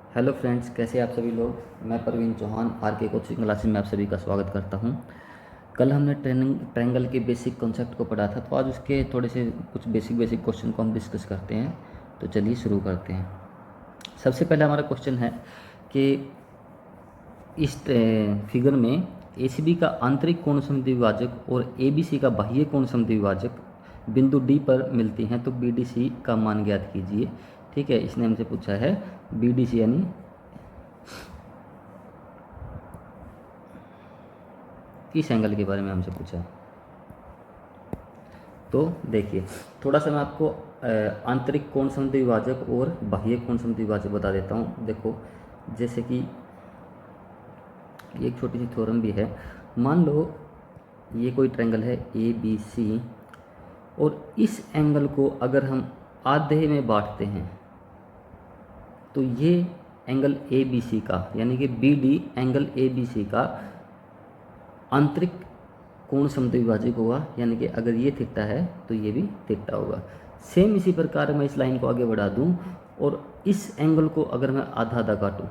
Hello friends, कैसे आप सभी लोग। मैं प्रवीण चौहान आर के कोचिंग क्लासेस में आप सभी का स्वागत करता हूं। कल हमने ट्रायंगल के बेसिक कॉन्सेप्ट को पढ़ा था, तो आज उसके थोड़े से कुछ बेसिक क्वेश्चन को हम डिस्कस करते हैं। तो चलिए शुरू करते हैं। सबसे पहला हमारा क्वेश्चन है कि इस फिगर में एसीबी का आंतरिक कोण समद्विभाजक और एबीसी का बाह्य कोण समद्विभाजक बिंदु डी पर मिलती हैं, तो बीडीसी का मान ज्ञात कीजिए। ठीक है, इसने हमसे पूछा है बीडीसी यानी इस एंगल के बारे में हमसे पूछा। तो देखिए, थोड़ा सा मैं आपको आंतरिक कोण समद्विभाजक और बाह्य कोण समद्विभाजक बता देता हूँ। देखो, जैसे कि एक छोटी सी थ्योरम भी है। मान लो ये कोई ट्रायंगल है ए बी सी, और इस एंगल को अगर हम आधे में बांटते हैं तो ये एंगल ए बी सी का यानी कि B D angle A B C का आंतरिक कोण समद्विभाजक होगा। यानी कि अगर ये थीटा है तो ये भी थीटा होगा। सेम इसी प्रकार मैं इस लाइन को आगे बढ़ा दूं और इस एंगल को अगर मैं आधा आधा काटूं,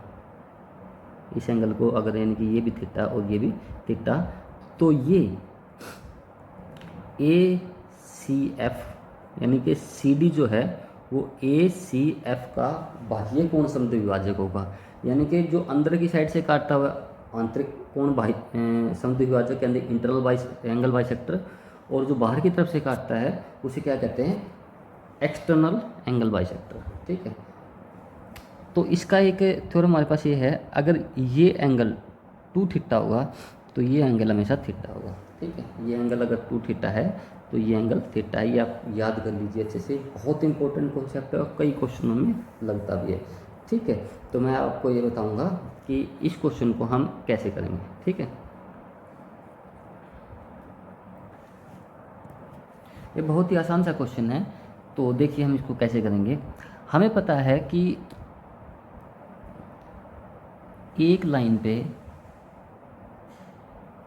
इस एंगल को अगर यानी कि ये भी थीटा और ये भी थीटा, तो ये ए सी एफ यानी कि सी डी जो है वो ए सी एफ का बाह्य कोण समद्विभाजक होगा। यानी कि जो अंदर की साइड से काटता हुआ आंतरिक कोण बाह्य समद्विभाजक यानी इंटरनल एंगल बाइसेक्टर, और जो बाहर की तरफ से काटता है उसे क्या कहते हैं, एक्सटर्नल एंगल बाइसेक्टर। ठीक है, तो इसका एक थ्योरम हमारे पास ये है, अगर ये एंगल 2 थीटा होगा तो ये एंगल हमेशा थीटा होगा। ठीक है, ये एंगल अगर 2 थीटा है तो ये एंगल थीटा है। ये आप याद कर लीजिए अच्छे से, बहुत इंपॉर्टेंट कॉन्सेप्ट है और कई क्वेश्चनों में लगता भी है। ठीक है, तो मैं आपको ये बताऊंगा कि इस क्वेश्चन को हम कैसे करेंगे। ठीक है, ये बहुत ही आसान सा क्वेश्चन है। तो देखिए हम इसको कैसे करेंगे। हमें पता है कि एक लाइन पे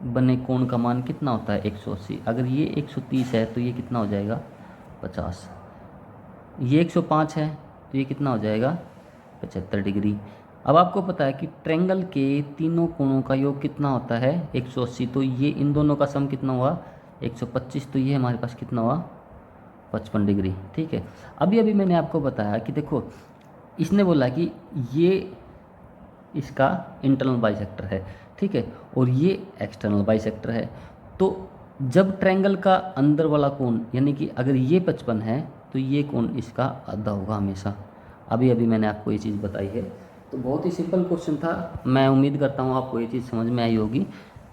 बने कोण का मान कितना होता है, 180। अगर ये 130 है तो ये कितना हो जाएगा, 50। ये 105 है तो ये कितना हो जाएगा, 75 डिग्री। अब आपको पता है कि ट्रायंगल के तीनों कोणों का योग कितना होता है, 180। तो ये इन दोनों का सम कितना हुआ, 125। तो ये हमारे पास कितना हुआ, 55 डिग्री। ठीक है, अभी मैंने आपको बताया कि देखो, इसने बोला कि ये इसका इंटरनल बाइसेक्टर है। ठीक है, और ये एक्सटर्नल बाइसेक्टर है। तो जब ट्रायंगल का अंदर वाला कोण यानी कि अगर ये 55 है तो ये कोण इसका आधा होगा हमेशा। अभी मैंने आपको ये चीज़ बताई है। तो बहुत ही सिंपल क्वेश्चन था। मैं उम्मीद करता हूँ आपको ये चीज़ समझ में आई होगी।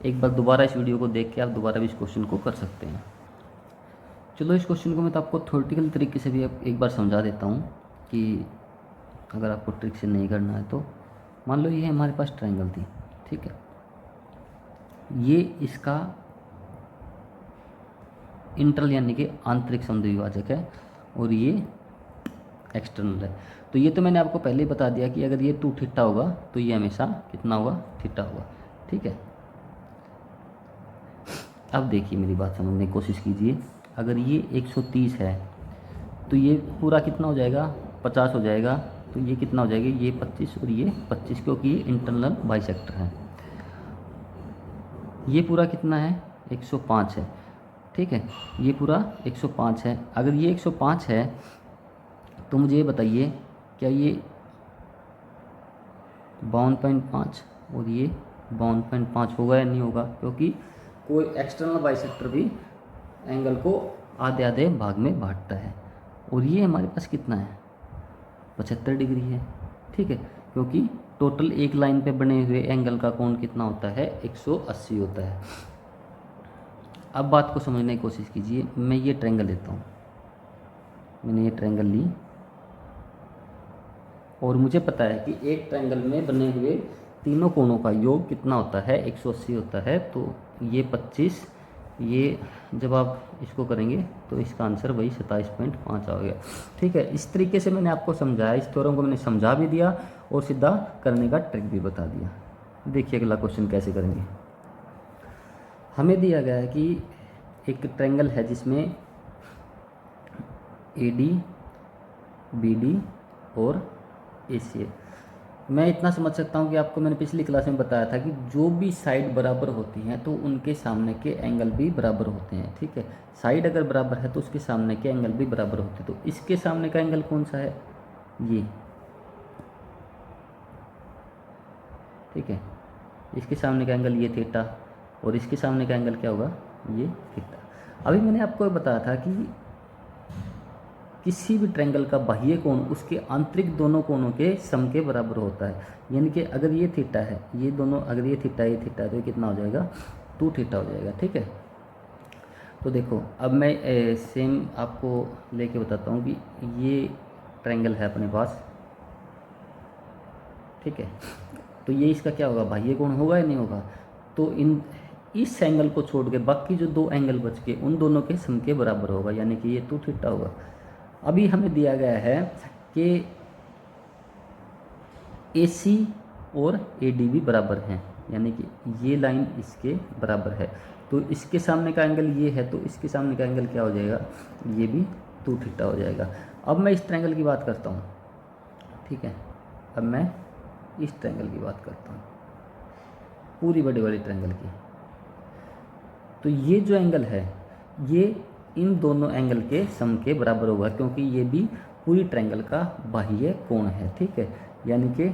एक बार दोबारा इस वीडियो को देख के आप दोबारा भी इस क्वेश्चन को कर सकते हैं। चलो, इस क्वेश्चन को मैं तो आपको थ्योरेटिकल तरीके से भी एक बार समझा देता हूँ कि अगर आपको ट्रिक से नहीं करना है तो। मान लो ये हमारे पास ट्रायंगल थी। ठीक है, ये इसका इंटरनल यानी कि आंतरिक समद्विभाजक है और ये एक्सटर्नल है। तो ये तो मैंने आपको पहले ही बता दिया कि अगर ये 2 थीटा होगा तो ये हमेशा कितना होगा, थीटा होगा। ठीक है, अब देखिए मेरी बात समझने की कोशिश कीजिए। अगर ये 130 है तो ये पूरा कितना हो जाएगा, 50 हो जाएगा। तो ये कितना हो जाएगा, ये 25 और ये 25, क्योंकि ये इंटरनल बाइसेक्टर है। ये पूरा कितना है, 105 है। ठीक है, ये पूरा 105 है। अगर ये 105 है तो मुझे ये बताइए, क्या ये 52.5 और ये 52.5 होगा या नहीं होगा, क्योंकि कोई एक्सटर्नल बाइसेक्टर भी एंगल को आधे आधे भाग में बांटता है। और ये हमारे पास कितना है, 75 डिग्री है। ठीक है, क्योंकि टोटल एक लाइन पे बने हुए एंगल का कोण कितना होता है, 180 होता है। अब बात को समझने की कोशिश कीजिए। मैं ये ट्रायंगल लेता हूँ, मैंने ये ट्रायंगल ली और मुझे पता है कि एक ट्रायंगल में बने हुए तीनों कोणों का योग कितना होता है, 180 होता है। तो ये 25, ये जब आप इसको करेंगे तो इसका आंसर वही 27.5 आ गया। ठीक है, इस तरीके से मैंने आपको समझाया, इस थ्योरम को मैंने समझा भी दिया और सीधा करने का ट्रिक भी बता दिया। देखिए अगला क्वेश्चन कैसे करेंगे। हमें दिया गया है कि एक ट्रायंगल है जिसमें ए डी, बी डी और ए सी है। मैं इतना समझ सकता हूँ कि आपको मैंने पिछली क्लास में बताया था कि जो भी साइड बराबर होती हैं तो उनके सामने के एंगल भी बराबर होते हैं, ठीक है। साइड अगर बराबर है तो उसके सामने के एंगल भी बराबर होते हैं। तो इसके सामने का एंगल कौन सा है, ये, ठीक है। इसके सामने का एंगल ये थीटा, और इसके सामने का एंगल क्या होगा, ये थीटा। अभी मैंने आपको बताया था कि किसी भी ट्रायंगल का बाह्य कोण उसके आंतरिक दोनों कोणों के सम के बराबर होता है। यानी कि अगर ये थीटा है, ये दोनों, अगर ये थीटा है तो ये कितना हो जाएगा, 2 थीटा हो जाएगा, ठीक है। तो देखो अब मैं सेम आपको लेके बताता हूँ कि ये ट्रायंगल है अपने पास, ठीक है। तो ये इसका क्या होगा, बाह्य कोण होगा या नहीं होगा। तो इस एंगल को छोड़ के बाकी जो 2 एंगल बच के उन दोनों के सम के बराबर होगा, यानी कि ये 2 थीटा होगा। अभी हमें दिया गया है कि AC और AD भी बराबर हैं, यानी कि ये लाइन इसके बराबर है। तो इसके सामने का एंगल ये है, तो इसके सामने का एंगल क्या हो जाएगा, ये भी 2 थीटा हो जाएगा। अब मैं इस ट्रायंगल की बात करता हूँ, ठीक है। अब मैं इस ट्रायंगल की बात करता हूँ, पूरी बड़ी वाली ट्रायंगल की। तो ये जो एंगल है ये इन दोनों एंगल के सम के बराबर होगा, क्योंकि ये भी पूरी ट्रायंगल का बाह्य कोण है, ठीक है। यानी कि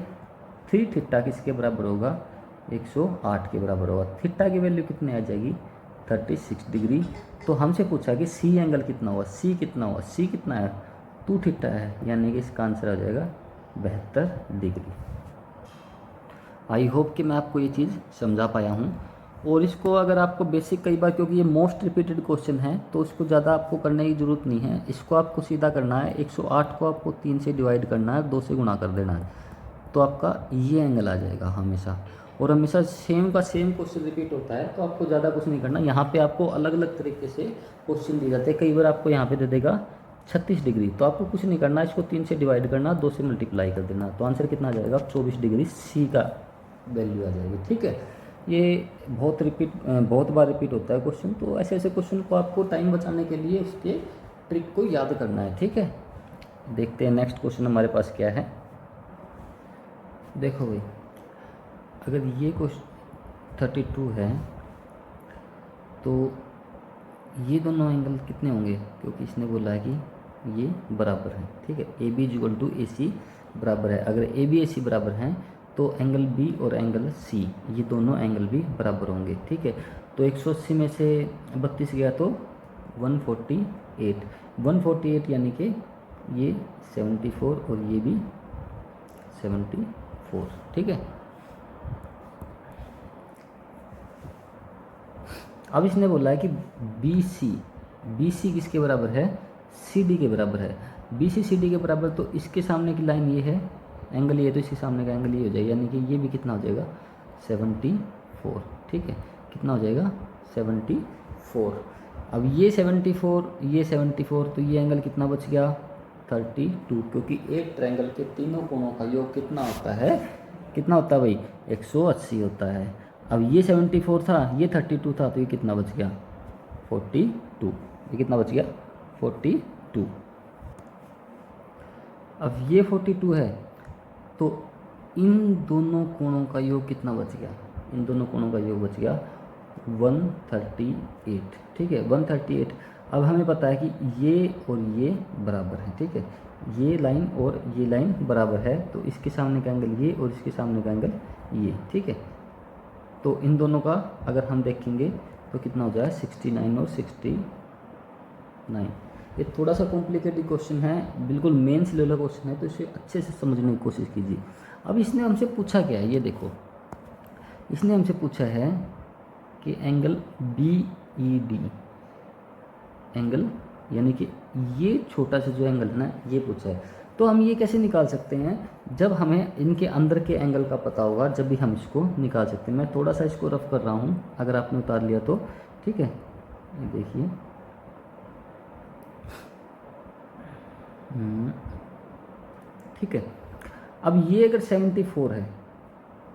3 थीटा किसके बराबर होगा, 108 के बराबर होगा। थीटा की वैल्यू कितनी आ जाएगी, 36 डिग्री। तो हमसे पूछा कि सी एंगल कितना हुआ, सी कितना हुआ, सी कितना है, 2 थीटा है, यानी कि इसका आंसर आ जाएगा 72 डिग्री। आई होप कि मैं आपको ये चीज़ समझा पाया हूँ। और इसको अगर आपको बेसिक, कई बार क्योंकि ये मोस्ट रिपीटेड क्वेश्चन है तो इसको ज़्यादा आपको करने की ज़रूरत नहीं है। इसको आपको सीधा करना है, 108 को आपको 3 से डिवाइड करना है, 2 से गुणा कर देना है, तो आपका ये एंगल आ जाएगा हमेशा। और हमेशा सेम का सेम क्वेश्चन रिपीट होता है, तो आपको ज़्यादा कुछ नहीं करना। यहाँ पे आपको अलग अलग तरीके से क्वेश्चन दिए जाते हैं। कई बार आपको यहाँ पे दे देगा 36 डिग्री, तो आपको कुछ नहीं करना, इसको 3 से डिवाइड करना, 2 से मल्टीप्लाई कर देना, तो आंसर कितना आ जाएगा, 24 डिग्री सी का वैल्यू आ जाएगी, ठीक है। ये बहुत बार रिपीट होता है क्वेश्चन, तो ऐसे ऐसे क्वेश्चन को आपको टाइम बचाने के लिए उसके ट्रिक को याद करना है, ठीक है। देखते हैं नेक्स्ट क्वेश्चन हमारे पास क्या है। देखो भाई, अगर ये क्वेश्चन 32 है तो ये दोनों एंगल कितने होंगे, क्योंकि इसने बोला है कि ये बराबर है, ठीक है। AB = AC बराबर है। अगर AB AC बराबर हैं तो एंगल B और एंगल C, ये दोनों एंगल भी बराबर होंगे, ठीक है। तो 180 में से 32 गया तो 148 यानी कि ये 74 और ये भी 74, ठीक है। अब इसने बोला है कि BC किसके बराबर है, CD के बराबर है। BC CD के बराबर, तो इसके सामने की लाइन ये है, एंगल ये, तो इसके सामने का एंगल ये हो जाएगा, यानी कि ये भी कितना हो जाएगा, 74, ठीक है। कितना हो जाएगा, 74। अब ये 74, तो ये एंगल कितना बच गया, 32, क्योंकि एक ट्रायंगल के तीनों कोणों का योग कितना होता है, कितना होता है भाई, 180 होता है। अब ये 74 था, ये 32 था, तो ये कितना बच गया, 42। ये कितना बच गया, 42। अब ये 42 है, तो इन दोनों कोणों का योग कितना बच गया, इन दोनों कोणों का योग बच गया 138, ठीक है, 138। अब हमें पता है कि ये और ये बराबर है, ठीक है। ये लाइन और ये लाइन बराबर है, तो इसके सामने का एंगल ये और इसके सामने का एंगल ये, ठीक है। तो इन दोनों का अगर हम देखेंगे तो कितना हो जाए, 69 और 69। ये थोड़ा सा कॉम्प्लिकेटेड क्वेश्चन है, बिल्कुल मेंस लेवल क्वेश्चन है, तो इसे अच्छे से समझने की कोशिश कीजिए। अब इसने हमसे पूछा क्या है, ये देखो, इसने हमसे पूछा है कि एंगल BED, एंगल यानी कि ये छोटा सा जो एंगल है ना, ये पूछा है। तो हम ये कैसे निकाल सकते हैं, जब हमें इनके अंदर के एंगल का पता होगा, जब भी हम इसको निकाल सकते हैं। मैं थोड़ा सा इसको रफ कर रहा हूँ, अगर आपने उतार लिया तो, ठीक है। ये देखिए, ठीक है। अब ये अगर 74 है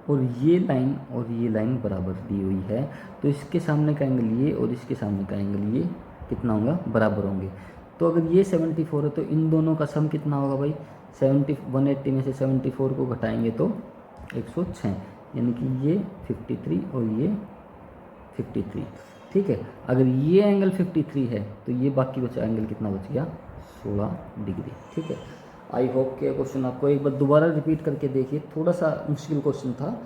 और ये लाइन बराबर दी हुई है, तो इसके सामने का एंगल ये और इसके सामने का एंगल ये कितना होगा, बराबर होंगे। तो अगर ये 74 है तो इन दोनों का सम कितना होगा भाई, 180 में से 74 को घटाएंगे तो 106, यानी कि ये 53 और ये 53। ठीक है, अगर ये एंगल 53 है तो ये बाकी बचा एंगल कितना बच गया, 16 डिग्री। ठीक है, आई होप कि क्वेश्चन आपको एक बार दोबारा रिपीट करके देखिए, थोड़ा सा मुश्किल क्वेश्चन था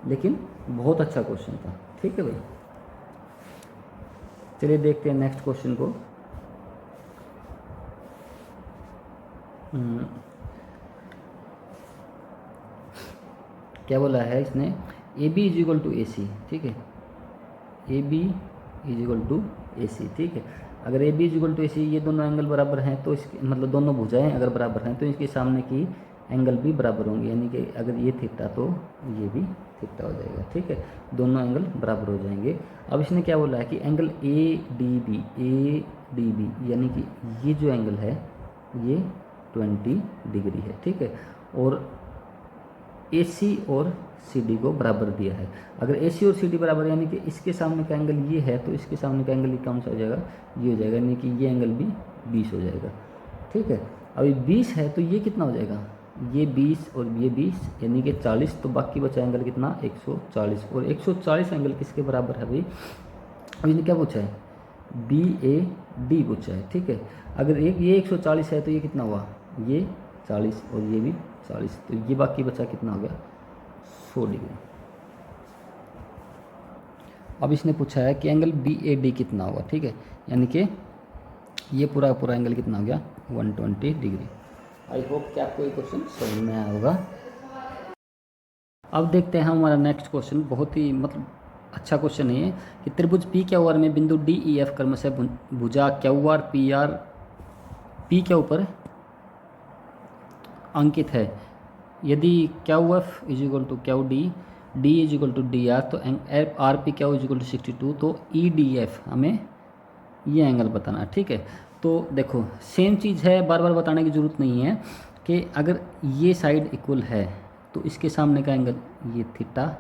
लेकिन बहुत अच्छा क्वेश्चन था। ठीक है भाई, चलिए देखते हैं नेक्स्ट क्वेश्चन को। क्या बोला है इसने, A B is equal to A C. ठीक है, A B is equal to A C. ठीक है, अगर A B is equal to A C, ये दोनों एंगल बराबर हैं तो इसके मतलब दोनों भुजाएं अगर बराबर हैं तो इसके सामने की एंगल भी बराबर होंगे, यानी कि अगर ये थीटा तो ये भी थीटा हो जाएगा। ठीक है, दोनों एंगल बराबर हो जाएंगे। अब इसने क्या बोला है कि एंगल ए डी बी यानी कि ये जो एंगल है ये 20 डिग्री है। ठीक है, और ए सी और सी डी को बराबर दिया है। अगर ए सी और सी डी बराबर यानी कि इसके सामने का एंगल ये है तो इसके सामने का एंगल कौन सा हो जाएगा, ये हो जाएगा, यानी कि ये एंगल भी 20 हो जाएगा। ठीक है, अभी 20 है तो ये कितना हो जाएगा, ये 20 और ये 20 यानी कि 40, तो बाकी बचा एंगल कितना 140, और 140 एंगल किसके बराबर है भाई, अभी ने क्या पूछा है, बी ए डी पूछा है। ठीक है, अगर ये 140 है तो ये कितना हुआ, ये 40 और ये भी 40, तो ये बाकी बचा कितना हो गया 100 डिग्री। अब इसने पूछा है कि एंगल बी ए डी कितना होगा। ठीक है, यानी कि ये पूरा एंगल कितना हो गया 120 डिग्री। आई होप कि आपको ये क्वेश्चन समझ में आया होगा। अब देखते हैं हमारा नेक्स्ट क्वेश्चन, बहुत ही मतलब अच्छा क्वेश्चन है ये, कि त्रिभुज पी क्यू आर में बिंदु डी ई एफ क्रम से भुजा क्यू आर पी के ऊपर अंकित है। यदि Q F is equal to Q D is equal to D R, तो R P Q is equal to 62, तो ई डी एफ हमें ये एंगल बताना है। ठीक है, तो देखो सेम चीज़ है, बार बार बताने की ज़रूरत नहीं है कि अगर ये साइड इक्वल है तो इसके सामने का एंगल ये थीटा,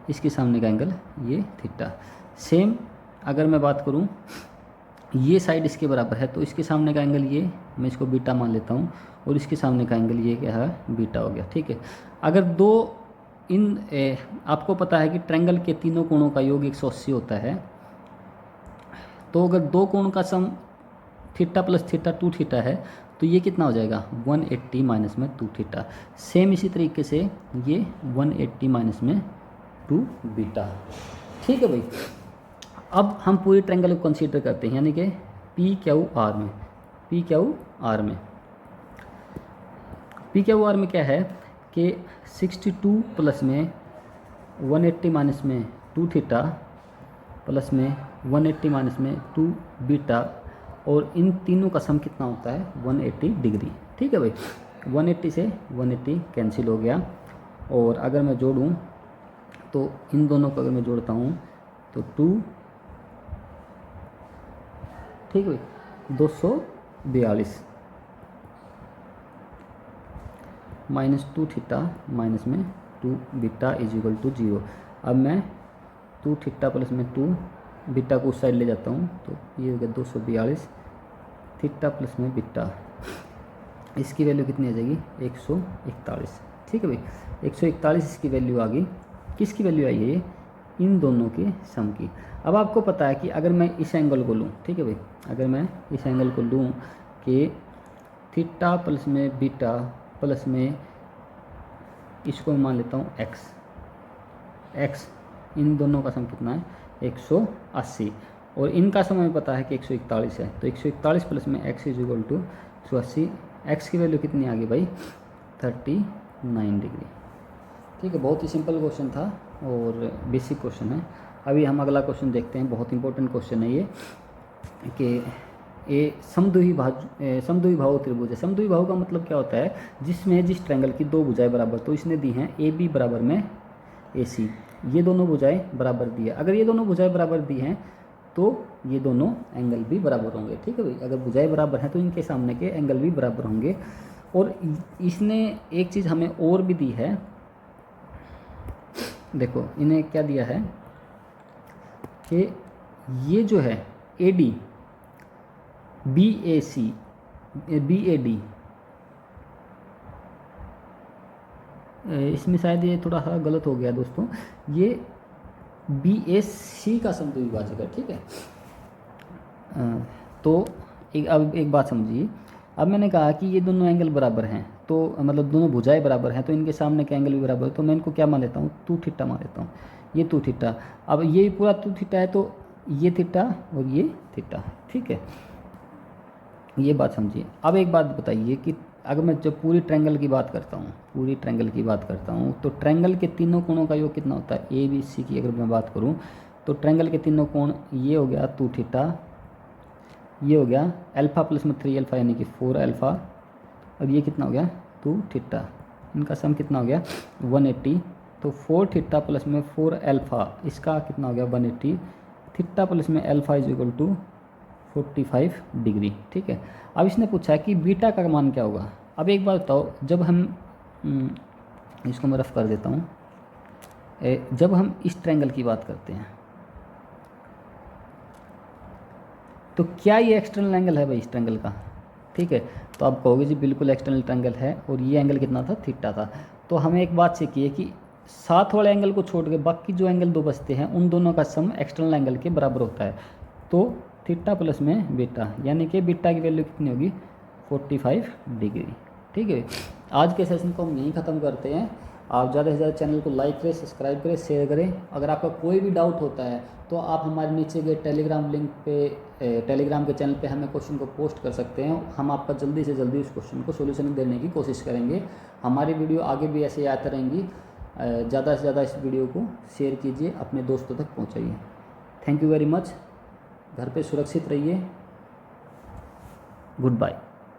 इसके सामने का एंगल ये थीटा। सेम अगर मैं बात करूं ये साइड इसके बराबर है तो इसके सामने का एंगल ये, मैं इसको बीटा मान लेता हूं, और इसके सामने का एंगल ये क्या है, बीटा हो गया। ठीक है, अगर आपको पता है कि ट्रायंगल के तीनों कोणों का योग 180 होता है, तो अगर दो कोण का सम थीटा प्लस थीटा 2 थीटा है तो ये कितना हो जाएगा 180 माइनस में 2 थीटा। सेम इसी तरीके से ये 180 माइनस में 2 बीटा। ठीक है भाई, अब हम पूरी ट्रायंगल को कंसीडर करते हैं, यानी कि पी क्यू आर में क्या है कि 62 प्लस में 180 माइनस में 2 थीटा प्लस में 180 माइनस में 2 बीटा, और इन तीनों का सम कितना होता है 180 डिग्री। ठीक है भाई, 180 से 180 कैंसिल हो गया, और अगर मैं जोड़ूं तो इन दोनों को अगर मैं जोड़ता हूं तो 2, ठीक है भाई, 242 माइनस 2 थीटा माइनस में 2 बीटा इज इक्वल टू 0। अब मैं 2 थीटा प्लस में 2 बीटा को उस साइड ले जाता हूँ तो ये हो गया 242 थीटा प्लस में बीटा, इसकी वैल्यू कितनी आ जाएगी 141। ठीक है भाई, 141 इसकी वैल्यू आ गई। किसकी वैल्यू आई है ये, इन दोनों के सम की। अब आपको पता है कि अगर मैं इस एंगल को लूँ, ठीक है भाई, अगर मैं इस एंगल को लूँ कि थीटा प्लस में बीटा प्लस में इसको मैं मान लेता हूँ एक्स, इन दोनों का सम कितना है 180, और इनका सम हमें पता है कि 141 है, तो 141 प्लस में X is equal to 180। X की वैल्यू कितनी आ गई भाई 39 डिग्री। ठीक है, बहुत ही सिंपल क्वेश्चन था और बेसिक क्वेश्चन है। अभी हम अगला क्वेश्चन देखते हैं, बहुत इंपॉर्टेंट क्वेश्चन है ये, कि ये समद्विबाहु भाव त्रिभुज है। समद्विबाहु का मतलब क्या होता है, जिस ट्रायंगल की दो भुजाएं बराबर, तो इसने दी हैं ए बी बराबर में ए सी, ये दोनों भुजाएं बराबर दी है। अगर ये दोनों भुजाएं बराबर दी हैं तो ये दोनों एंगल भी बराबर होंगे। ठीक है भाई, अगर भुजाएं बराबर हैं तो इनके सामने के एंगल भी बराबर होंगे। और इसने एक चीज़ हमें और भी दी है, देखो इन्हें क्या दिया है कि ये जो है A D B A D इसमें शायद ये थोड़ा सा गलत हो गया दोस्तों, ये BAC का समद्विभाजक है, ठीक है। तो अब एक बात समझिए, अब मैंने कहा कि ये दोनों एंगल बराबर हैं, तो मतलब दोनों भुजाएं बराबर हैं, तो इनके सामने के एंगल भी बराबर है, तो मैं इनको क्या मान लेता हूँ, 2 थीटा मान लेता हूँ, ये 2 थीटा। अब ये पूरा 2 थीटा है, तो ये थीटा और ये थीटा, ठीक है, ये बात समझिए। अब एक बात बताइए कि अगर मैं जब पूरी ट्रायंगल की बात करता हूँ, पूरी ट्रायंगल की बात करता हूँ, तो ट्रायंगल के तीनों कोणों का योग कितना होता है, ABC की अगर मैं बात करूँ, तो ट्रायंगल के तीनों कोण, ये हो गया 2 थीटा, ये हो गया अल्फ़ा प्लस में 3 अल्फ़ा यानी कि 4 अल्फ़ा, और ये कितना हो गया 2 थीटा, इनका सम कितना हो गया 180। तो 4 थीटा प्लस में 4 अल्फ़ा, इसका कितना हो गया 180, थीटा प्लस में alpha is equal to 45 degree, ठीक है। अब इसने पूछा है कि बीटा का मान क्या होगा। अब एक बात बताओ, जब हम इसको मैं रफ कर देता हूँ, जब हम इस ट्रायंगल की बात करते हैं, तो क्या ये एक्सटर्नल एंगल है भाई इस ट्रायंगल का, ठीक है। तो आप कहोगे जी बिल्कुल एक्सटर्नल ट्रायंगल है, और ये एंगल कितना था, थीटा था। तो हमें एक बात सीखी है कि साथ वाले एंगल को छोड़ के बाकी जो एंगल दो बचते हैं, उन दोनों का सम एक्सटर्नल एंगल के बराबर होता है। तो थीटा प्लस में बीटा, यानी कि बीटा की वैल्यू कितनी होगी 45 डिग्री, ठीक है। आज के सेशन को हम यहीं ख़त्म करते हैं। आप ज़्यादा से ज़्यादा चैनल को लाइक करें, सब्सक्राइब करें, शेयर करें। अगर आपका कोई भी डाउट होता है तो आप हमारे नीचे के टेलीग्राम लिंक पे, टेलीग्राम के चैनल पे हमें क्वेश्चन को पोस्ट कर सकते हैं। हम आपका जल्दी से जल्दी उस क्वेश्चन को सोल्यूशन देने की कोशिश करेंगे। हमारी वीडियो आगे भी ऐसे ही आती रहेंगी। ज़्यादा से ज़्यादा इस वीडियो को शेयर कीजिए, अपने दोस्तों तक पहुँचाइए। Thank you very much. घर पे सुरक्षित रहिए। Good bye.